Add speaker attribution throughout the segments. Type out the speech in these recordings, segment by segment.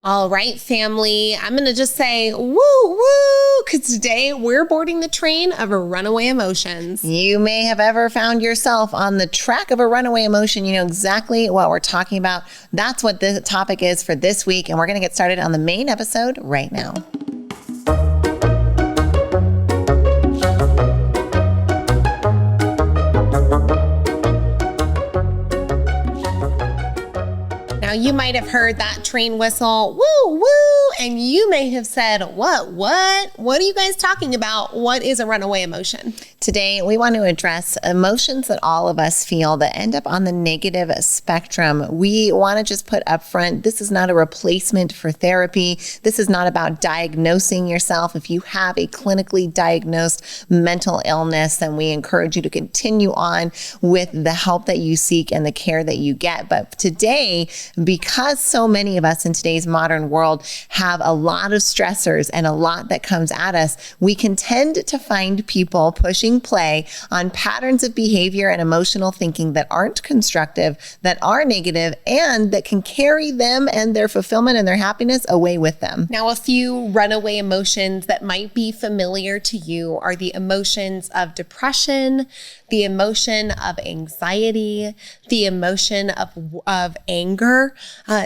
Speaker 1: All right, family. I'm going to just say woo, woo, because today we're boarding the train of runaway emotions.
Speaker 2: You may have ever found yourself on the track of a runaway emotion. You know exactly what we're talking about. That's what the topic is for this week. And we're going to get started on the main episode right now.
Speaker 1: Now, you might have heard that train whistle, woo, woo, and you may have said, what are you guys talking about? What is a runaway emotion?
Speaker 2: Today, we want to address emotions that all of us feel that end up on the negative spectrum. We want to just put up front, this is not a replacement for therapy. This is not about diagnosing yourself. If you have a clinically diagnosed mental illness, then we encourage you to continue on with the help that you seek and the care that you get. But today, because so many of us in today's modern world have a lot of stressors and a lot that comes at us, we can tend to find people pushing play on patterns of behavior and emotional thinking that aren't constructive, that are negative, and that can carry them and their fulfillment and their happiness away with them.
Speaker 1: Now, a few runaway emotions that might be familiar to you are the emotions of depression, the emotion of anxiety, the emotion of anger.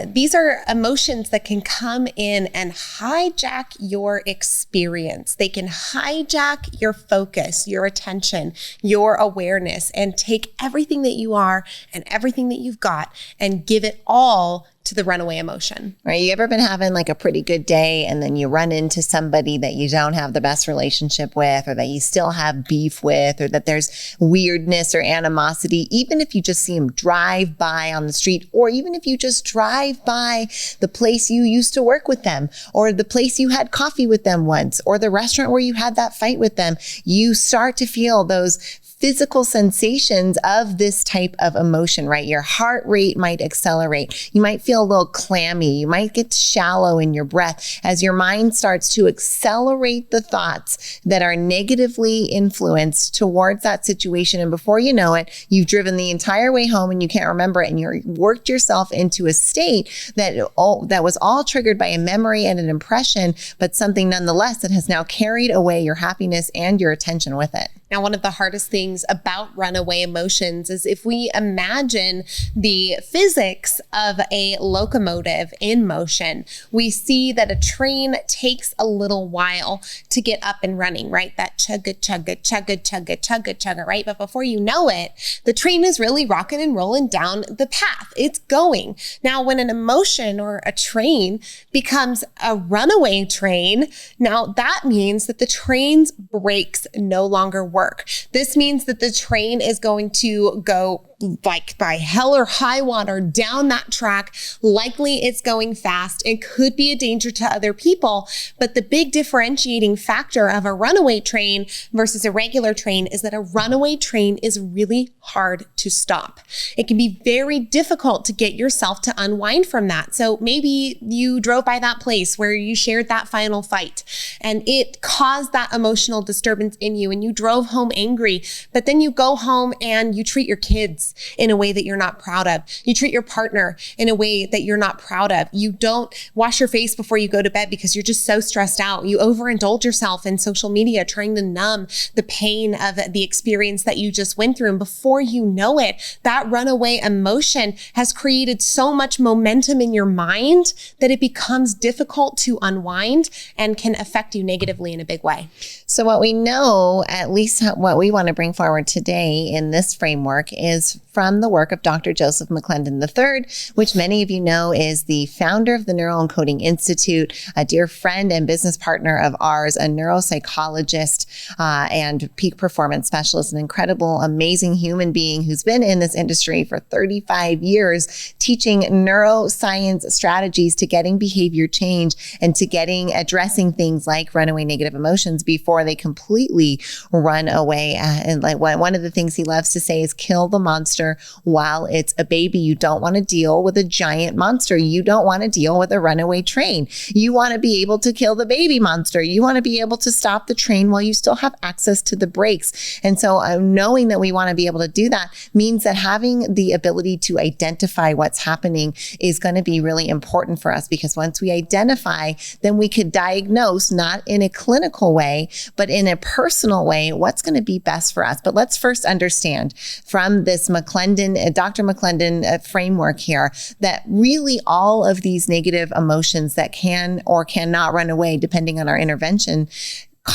Speaker 1: These are emotions that can come in and hijack your experience. They can hijack your focus, your attention, your awareness, and take everything that you are and everything that you've got and give it all to the runaway emotion.
Speaker 2: Right? You ever been having like a pretty good day and then you run into somebody that you don't have the best relationship with, or that you still have beef with, or that there's weirdness or animosity, even if you just see them drive by on the street, or even if you just drive by the place you used to work with them, or the place you had coffee with them once, or the restaurant where you had that fight with them, you start to feel those physical sensations of this type of emotion, right? Your heart rate might accelerate. You might feel a little clammy. You might get shallow in your breath as your mind starts to accelerate the thoughts that are negatively influenced towards that situation. And before you know it, you've driven the entire way home and you can't remember it, and you're worked yourself into a state that was all triggered by a memory and an impression, but something nonetheless that has now carried away your happiness and your attention with it.
Speaker 1: Now, one of the hardest things about runaway emotions is if we imagine the physics of a locomotive in motion, we see that a train takes a little while to get up and running, right? That chugga, chugga, chugga, chugga, chugga, chugga, right? But before you know it, the train is really rocking and rolling down the path. It's going. Now, when an emotion or a train becomes a runaway train, now that means that the train's brakes no longer work. This means that the train is going to go like by hell or high water down that track. Likely it's going fast. It could be a danger to other people. But the big differentiating factor of a runaway train versus a regular train is that a runaway train is really hard to stop. It can be very difficult to get yourself to unwind from that. So maybe you drove by that place where you shared that final fight and it caused that emotional disturbance in you, and you drove home angry, but then you go home and you treat your kids in a way that you're not proud of. You treat your partner in a way that you're not proud of. You don't wash your face before you go to bed because you're just so stressed out. You overindulge yourself in social media, trying to numb the pain of the experience that you just went through. And before you know it, that runaway emotion has created so much momentum in your mind that it becomes difficult to unwind and can affect you negatively in a big way.
Speaker 2: So what we know, at least what we want to bring forward today in this framework, is from the work of Dr. Joseph McClendon III, which many of you know is the founder of the Neuroencoding Institute, a dear friend and business partner of ours, a neuropsychologist and peak performance specialist, an incredible, amazing human being who's been in this industry for 35 years, teaching neuroscience strategies to getting behavior change and to addressing things like runaway negative emotions before they completely run away. And like one of the things he loves to say is kill the monster monster while it's a baby. You don't want to deal with a giant monster. You don't want to deal with a runaway train. You want to be able to kill the baby monster. You want to be able to stop the train while you still have access to the brakes. And so knowing that we want to be able to do that means that having the ability to identify what's happening is going to be really important for us, because once we identify, then we could diagnose, not in a clinical way, but in a personal way, what's going to be best for us. But let's first understand from this Dr. McClendon framework here, that really all of these negative emotions that can or cannot run away, depending on our intervention,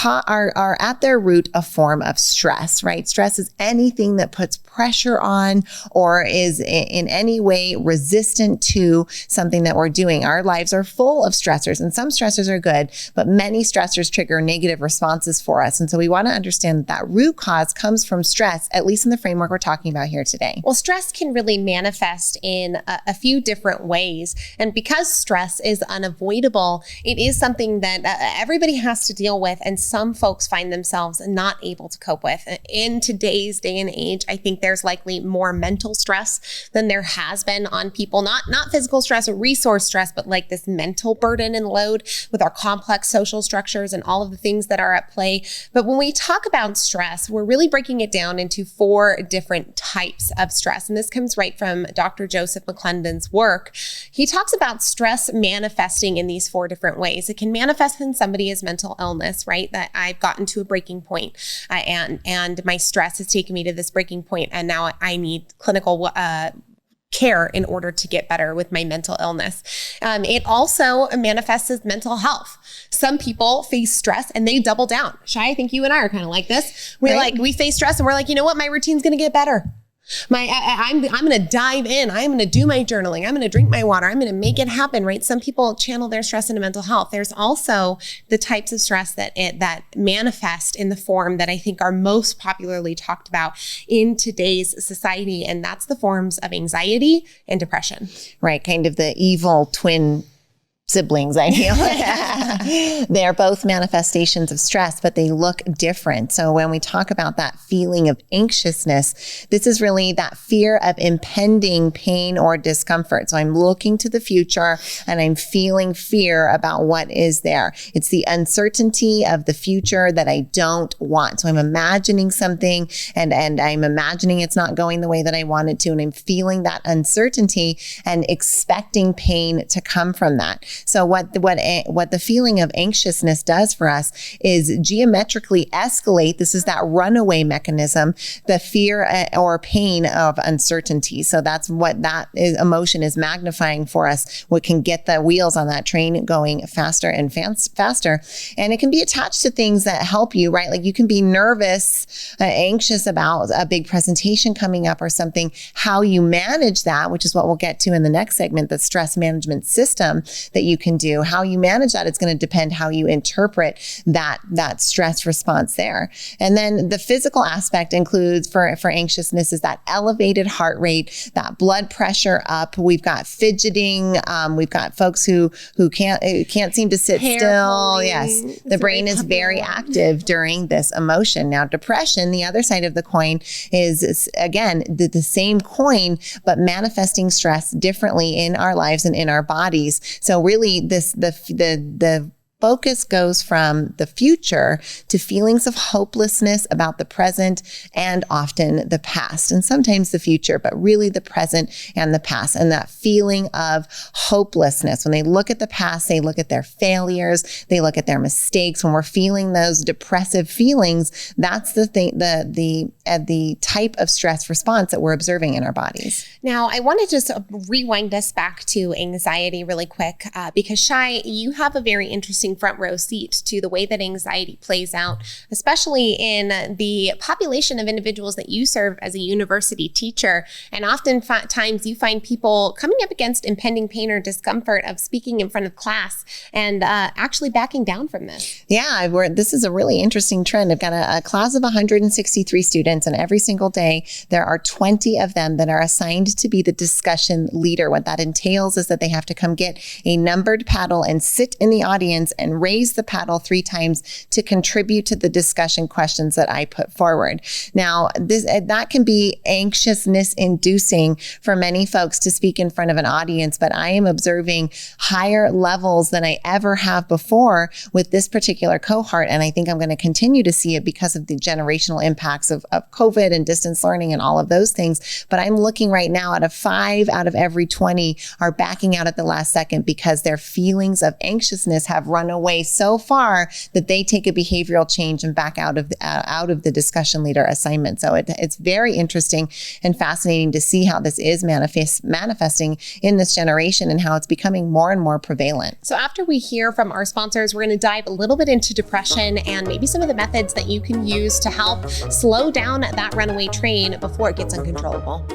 Speaker 2: are at their root a form of stress, right? Stress is anything that puts pressure on or is in any way resistant to something that we're doing. Our lives are full of stressors, and some stressors are good, but many stressors trigger negative responses for us. And so we want to understand that root cause comes from stress, at least in the framework we're talking about here today.
Speaker 1: Well, stress can really manifest in a few different ways. And because stress is unavoidable, it is something that everybody has to deal with, and some folks find themselves not able to cope with. In today's day and age, I think there's likely more mental stress than there has been on people, not physical stress or resource stress, but like this mental burden and load with our complex social structures and all of the things that are at play. But when we talk about stress, we're really breaking it down into 4 different types of stress. And this comes right from Dr. Joseph McClendon's work. He talks about stress manifesting in these 4 different ways. It can manifest in somebody as mental illness, right? That I've gotten to a breaking point, and my stress has taken me to this breaking point, and now I need clinical care in order to get better with my mental illness. It also manifests as mental health. Some people face stress and they double down. Shai, I think you and I are kind of like this. We face stress and we're like, you know what? My routine's going to get better. I'm going to dive in. I'm going to do my journaling. I'm going to drink my water. I'm going to make it happen, right? Some people channel their stress into mental health. There's also the types of stress that manifest in the form that I think are most popularly talked about in today's society. And that's the forms of anxiety and depression.
Speaker 2: Right. Kind of the evil twin siblings, I feel. They're both manifestations of stress, but they look different. So when we talk about that feeling of anxiousness, this is really that fear of impending pain or discomfort. So I'm looking to the future and I'm feeling fear about what is there. It's the uncertainty of the future that I don't want. So I'm imagining something and I'm imagining it's not going the way that I want it to. And I'm feeling that uncertainty and expecting pain to come from that. So what the feeling of anxiousness does for us is geometrically escalate. This is that runaway mechanism, the fear or pain of uncertainty. So that's what that emotion is magnifying for us, what can get the wheels on that train going faster and faster. And it can be attached to things that help you, right? Like you can be nervous, anxious about a big presentation coming up or something. How you manage that, which is what we'll get to in the next segment, the stress management system that you can do. How you manage that, it's going to depend how you interpret that stress response there. And then the physical aspect includes for anxiousness is that elevated heart rate, that blood pressure up. We've got fidgeting. We've got folks who can't seem to sit still. Yes, the brain is very active during this emotion. Now, depression, the other side of the coin, is again the same coin, but manifesting stress differently in our lives and in our bodies. So really the focus goes from the future to feelings of hopelessness about the present and often the past, and sometimes the future, but really the present and the past. And that feeling of hopelessness, when they look at the past, they look at their failures, they look at their mistakes. When we're feeling those depressive feelings, that's the thing, the type of stress response that we're observing in our bodies.
Speaker 1: Now, I want to just rewind us back to anxiety really quick, because Shai, you have a very interesting front row seat to the way that anxiety plays out, especially in the population of individuals that you serve as a university teacher. And oftentimes you find people coming up against impending pain or discomfort of speaking in front of class and actually backing down from this.
Speaker 2: Yeah, this is a really interesting trend. I've got a class of 163 students, and every single day there are 20 of them that are assigned to be the discussion leader. What that entails is that they have to come get a numbered paddle and sit in the audience and raise the paddle 3 times to contribute to the discussion questions that I put forward. Now, that can be anxiousness inducing for many folks to speak in front of an audience, but I am observing higher levels than I ever have before with this particular cohort. And I think I'm going to continue to see it because of the generational impacts of COVID and distance learning and all of those things. But I'm looking right now at 5 out of every 20 are backing out at the last second because their feelings of anxiousness have run away so far that they take a behavioral change and back out of the discussion leader assignment. So it's very interesting and fascinating to see how this is manifesting in this generation and how it's becoming more and more prevalent.
Speaker 1: So after we hear from our sponsors, we're going to dive a little bit into depression and maybe some of the methods that you can use to help slow down that runaway train before it gets uncontrollable.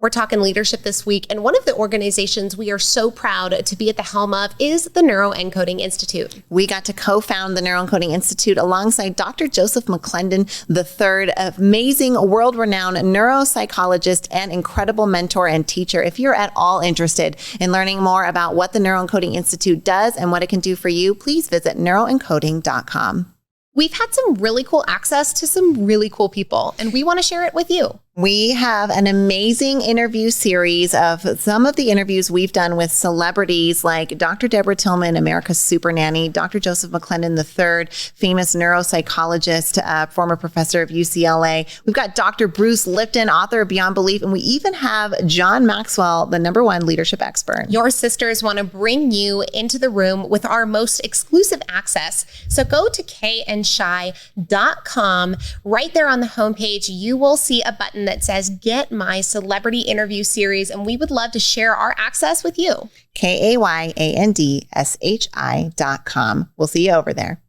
Speaker 1: We're talking leadership this week, and one of the organizations we are so proud to be at the helm of is the Neuroencoding Institute.
Speaker 2: We got to co-found the Neuroencoding Institute alongside Dr. Joseph McClendon III, amazing world-renowned neuropsychologist and incredible mentor and teacher. If you're at all interested in learning more about what the Neuroencoding Institute does and what it can do for you, please visit neuroencoding.com.
Speaker 1: We've had some really cool access to some really cool people, and we want to share it with you.
Speaker 2: We have an amazing interview series of some of the interviews we've done with celebrities like Dr. Deborah Tillman, America's Super Nanny, Dr. Joseph McClendon III, famous neuropsychologist, former professor of UCLA. We've got Dr. Bruce Lipton, author of Beyond Belief, and we even have John Maxwell, the #1 leadership expert.
Speaker 1: Your sisters want to bring you into the room with our most exclusive access. So go to kayandshi.com. Right there on the homepage, you will see a button that says Get My Celebrity Interview Series, and we would love to share our access with you.
Speaker 2: KAYANDSHI.com. We'll see you over there.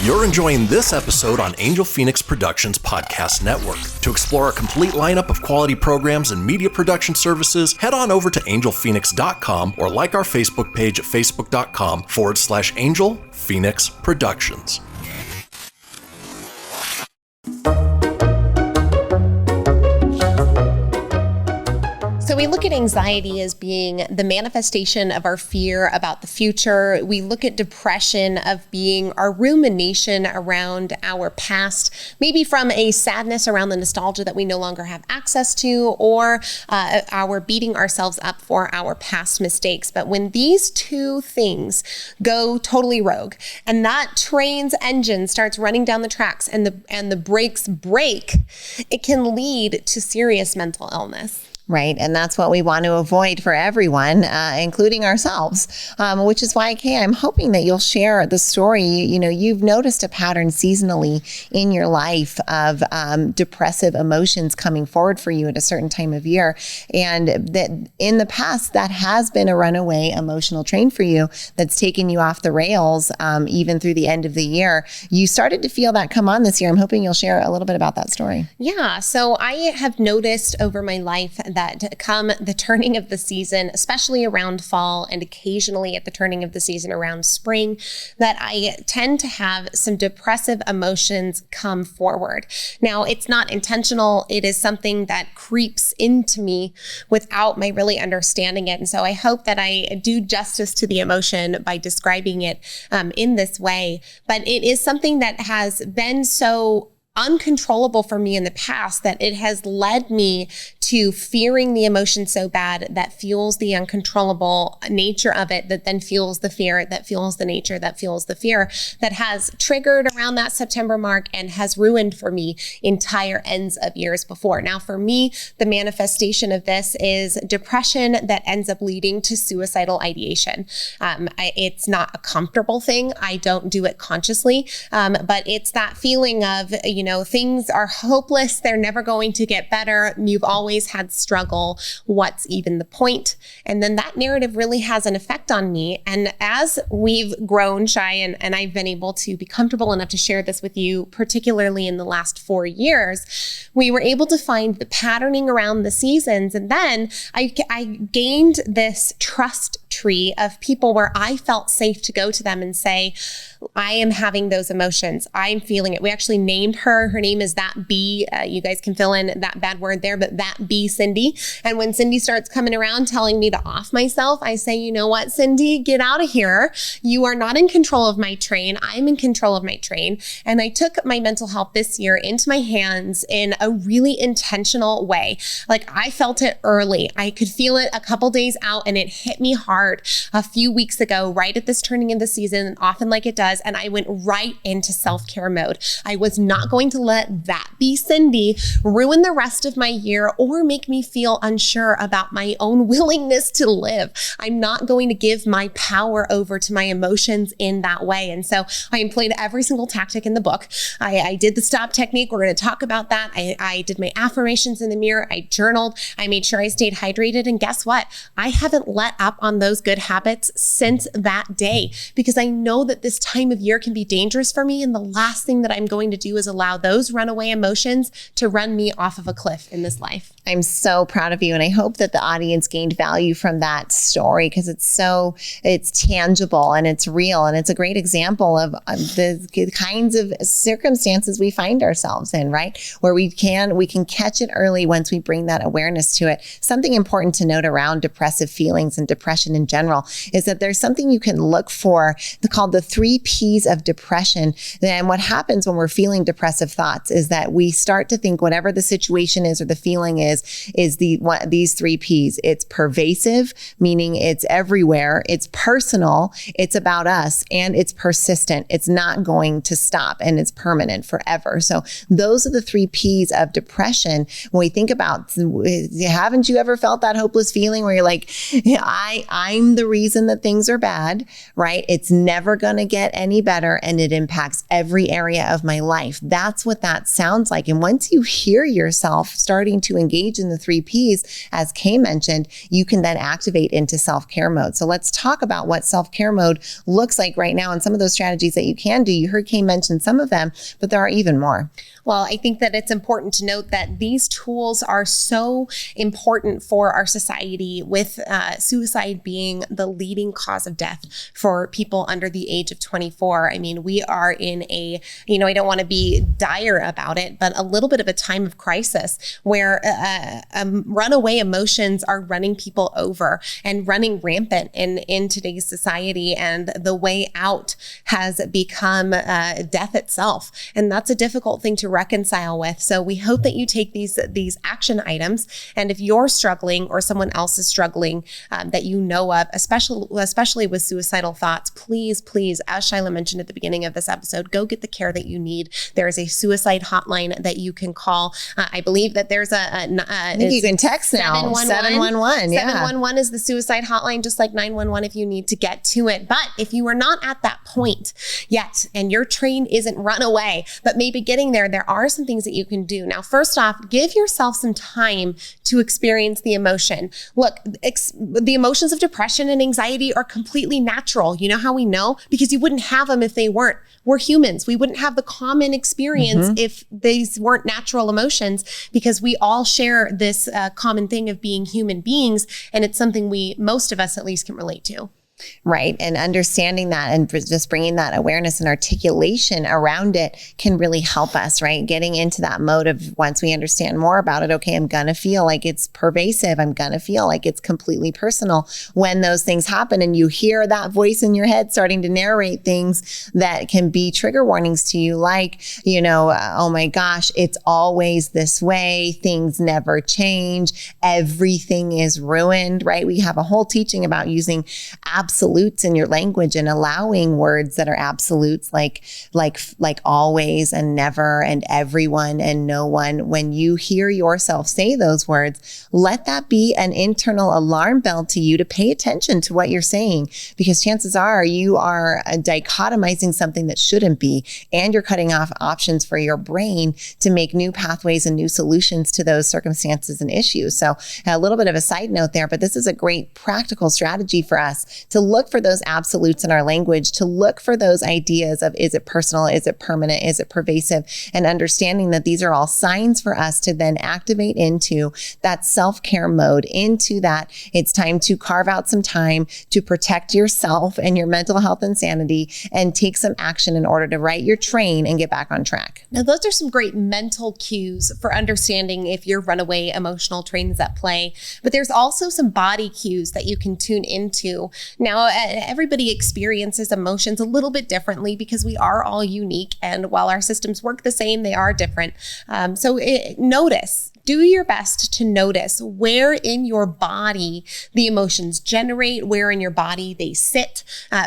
Speaker 3: You're enjoying this episode on Angel Phoenix Productions Podcast Network. To explore a complete lineup of quality programs and media production services, head on over to angelphoenix.com or like our Facebook page at facebook.com/Angel Phoenix Productions.
Speaker 1: So we look at anxiety as being the manifestation of our fear about the future. We look at depression of being our rumination around our past, maybe from a sadness around the nostalgia that we no longer have access to, or our beating ourselves up for our past mistakes. But when these two things go totally rogue and that train's engine starts running down the tracks and the brakes break, it can lead to serious mental illness.
Speaker 2: Right. And that's what we want to avoid for everyone, including ourselves, which is why, Kay, I'm hoping that you'll share the story. You've noticed a pattern seasonally in your life of depressive emotions coming forward for you at a certain time of year. And that in the past, that has been a runaway emotional train for you that's taken you off the rails, even through the end of the year. You started to feel that come on this year. I'm hoping you'll share a little bit about that story.
Speaker 1: Yeah. So I have noticed over my life that come the turning of the season, especially around fall and occasionally at the turning of the season around spring, that I tend to have some depressive emotions come forward. Now, it's not intentional. It is something that creeps into me without my really understanding it. And so I hope that I do justice to the emotion by describing it in this way. But it is something that has been so uncontrollable for me in the past that it has led me to fearing the emotion so bad that fuels the uncontrollable nature of it, that then fuels the fear, that fuels the nature, that fuels the fear, that has triggered around that September mark and has ruined for me entire ends of years before. Now, for me, the manifestation of this is depression that ends up leading to suicidal ideation. It's not a comfortable thing. I don't do it consciously, but it's that feeling of, things are hopeless. They're never going to get better. You've always had struggle. What's even the point? And then that narrative really has an effect on me. And as we've grown, Shai, and I've been able to be comfortable enough to share this with you, particularly in the last 4 years, we were able to find the patterning around the seasons. And then I gained this trust tree of people where I felt safe to go to them and say, I am having those emotions. I'm feeling it. We actually named her. Her name is That Bee. You guys can fill in that bad word there, but That Bee Cindy. And when Cindy starts coming around telling me to off myself, I say, you know what, Cindy, get out of here. You are not in control of my train. I'm in control of my train. And I took my mental health this year into my hands in a really intentional way. Like I felt it early. I could feel it a couple days out and it hit me hard a few weeks ago, right at this turning of the season, often like it does. And I went right into self-care mode. I was not going to let That Bee Cindy ruin the rest of my year or make me feel unsure about my own willingness to live. I'm not going to give my power over to my emotions in that way. And so I employed every single tactic in the book. I did the stop technique. We're going to talk about that. I did my affirmations in the mirror. I journaled. I made sure I stayed hydrated. And guess what? I haven't let up on those good habits since that day because I know that this time of year can be dangerous for me. And the last thing that I'm going to do is allow those runaway emotions to run me off of a cliff in this life.
Speaker 2: I'm so proud of you. And I hope that the audience gained value from that story because it's tangible and it's real. And it's a great example of the kinds of circumstances we find ourselves in, right? Where we can catch it early once we bring that awareness to it. Something important to note around depressive feelings and depression in general is that there's something you can look for called the 3 P's of depression. Then what happens when we're feeling depressive thoughts is that we start to think whatever the situation is or the feeling is these 3 P's. It's pervasive, meaning it's everywhere. It's personal. It's about us and it's persistent. It's not going to stop and it's permanent forever. So those are the 3 P's of depression. When we think about, haven't you ever felt that hopeless feeling where you're like, I'm the reason that things are bad, right? It's never going to get any better and it impacts every area of my life. That's what that sounds like. And once you hear yourself starting to engage in the 3 P's, as Kay mentioned, you can then activate into self-care mode. So let's talk about what self-care mode looks like right now and some of those strategies that you can do. You heard Kay mention some of them, but there are even more.
Speaker 1: Well, I think that it's important to note that these tools are so important for our society, with suicide being the leading cause of death for people under the age of 24. I mean, we are in I don't want to be dire about it, but a little bit of a time of crisis where runaway emotions are running people over and running rampant in today's society. And the way out has become death itself. And that's a difficult thing to reconcile with. So we hope that you take these action items. And if you're struggling or someone else is struggling that you know of, especially with suicidal thoughts, please, as Shyla mentioned at the beginning of this episode, go get the care that you need. There is a suicide hotline that you can call. I believe that there's I
Speaker 2: think you can text now. 711. Yeah.
Speaker 1: 711 is the suicide hotline, just like 911 if you need to get to it. But if you are not at that point yet and your train isn't run away, but maybe getting there are some things that you can do. Now, first off, give yourself some time to experience the emotion. Look, the emotions of depression and anxiety are completely natural. You know how we know? Because you wouldn't have them if they weren't. We're humans. We wouldn't have the common experience if these weren't natural emotions, because we all share this common thing of being human beings. And it's something most of us at least can relate to.
Speaker 2: Right. And understanding that and just bringing that awareness and articulation around it can really help us, right? Getting into that mode of, once we understand more about it, okay, I'm going to feel like it's pervasive. I'm going to feel like it's completely personal when those things happen. And you hear that voice in your head starting to narrate things that can be trigger warnings to you, like, oh my gosh, it's always this way. Things never change. Everything is ruined, right? We have a whole teaching about using absolutes in your language and allowing words that are absolutes like always and never and everyone and no one. When you hear yourself say those words, let that be an internal alarm bell to you to pay attention to what you're saying, because chances are you are dichotomizing something that shouldn't be, and you're cutting off options for your brain to make new pathways and new solutions to those circumstances and issues. So a little bit of a side note there, but this is a great practical strategy for us to look for those absolutes in our language, to look for those ideas of, is it personal? Is it permanent? Is it pervasive? And understanding that these are all signs for us to then activate into that self-care mode, into that it's time to carve out some time to protect yourself and your mental health and sanity, and take some action in order to right your train and get back on track.
Speaker 1: Now, those are some great mental cues for understanding if your runaway emotional train is at play, but there's also some body cues that you can tune into. Now, everybody experiences emotions a little bit differently because we are all unique, and while our systems work the same, they are different. Notice. Do your best to notice where in your body the emotions generate, where in your body they sit.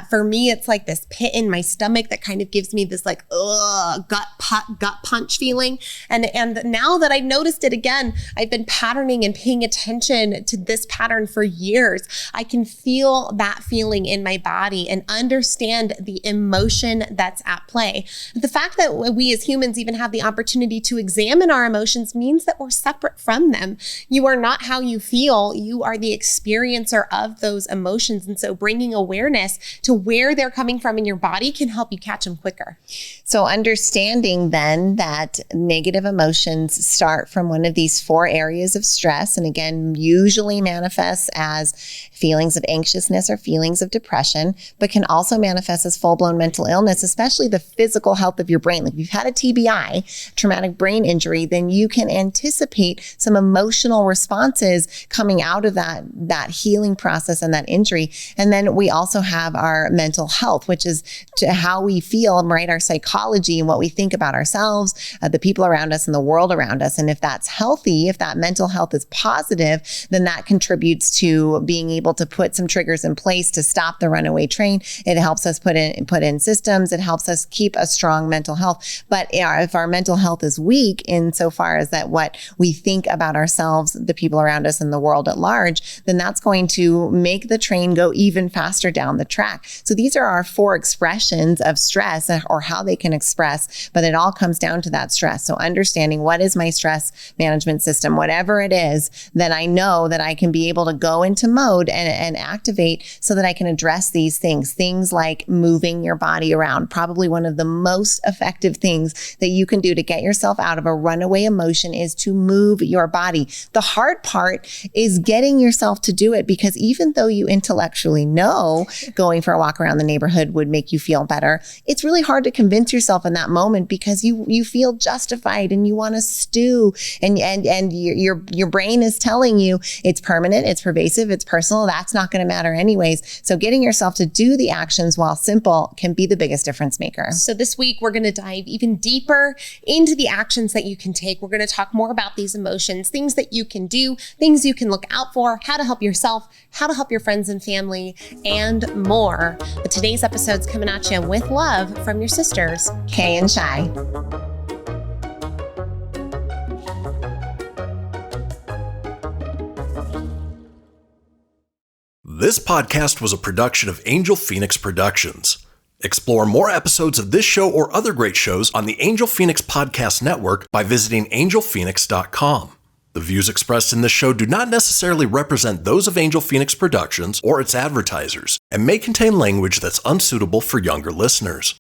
Speaker 1: For me, it's like this pit in my stomach that kind of gives me this like gut punch feeling. And now that I noticed it again, I've been patterning and paying attention to this pattern for years. I can feel that feeling in my body and understand the emotion that's at play. The fact that we as humans even have the opportunity to examine our emotions means that we're separate from them. You are not how you feel. You are the experiencer of those emotions. And so bringing awareness to where they're coming from in your body can help you catch them quicker.
Speaker 2: So understanding then that negative emotions start from one of these 4 areas of stress, and again, usually manifests as feelings of anxiousness or feelings of depression, but can also manifest as full-blown mental illness, especially the physical health of your brain. Like if you've had a TBI, traumatic brain injury, then you can anticipate some emotional responses coming out of that healing process and that injury. And then we also have our mental health, which is to how we feel, right? Our psychology and what we think about ourselves, the people around us and the world around us. And if that's healthy, if that mental health is positive, then that contributes to being able to put some triggers in place to stop the runaway train. It helps us put in systems. It helps us keep a strong mental health. But if our mental health is weak insofar as that what we think about ourselves, the people around us, and the world at large, then that's going to make the train go even faster down the track. So these are our 4 expressions of stress, or how they can express, but it all comes down to that stress. So understanding what is my stress management system, whatever it is, then I know that I can be able to go into mode and activate so that I can address these things like moving your body around. Probably one of the most effective things that you can do to get yourself out of a runaway emotion is to move your body. The hard part is getting yourself to do it, because even though you intellectually know going for a walk around the neighborhood would make you feel better, it's really hard to convince yourself in that moment because you feel justified and you want to stew, and your brain is telling you it's permanent, it's pervasive, it's personal, that's not going to matter anyways. So getting yourself to do the actions, while simple, can be the biggest difference maker.
Speaker 1: So this week, we're going to dive even deeper into the actions that you can take. We're going to talk more about these emotions, things that you can do, things you can look out for, how to help yourself, how to help your friends and family, and more. But today's episode's coming at you with love from your sisters,
Speaker 2: Kay and Shi.
Speaker 3: This podcast was a production of Angel Phoenix Productions. Explore more episodes of this show or other great shows on the Angel Phoenix Podcast Network by visiting angelphoenix.com. The views expressed in this show do not necessarily represent those of Angel Phoenix Productions or its advertisers, and may contain language that's unsuitable for younger listeners.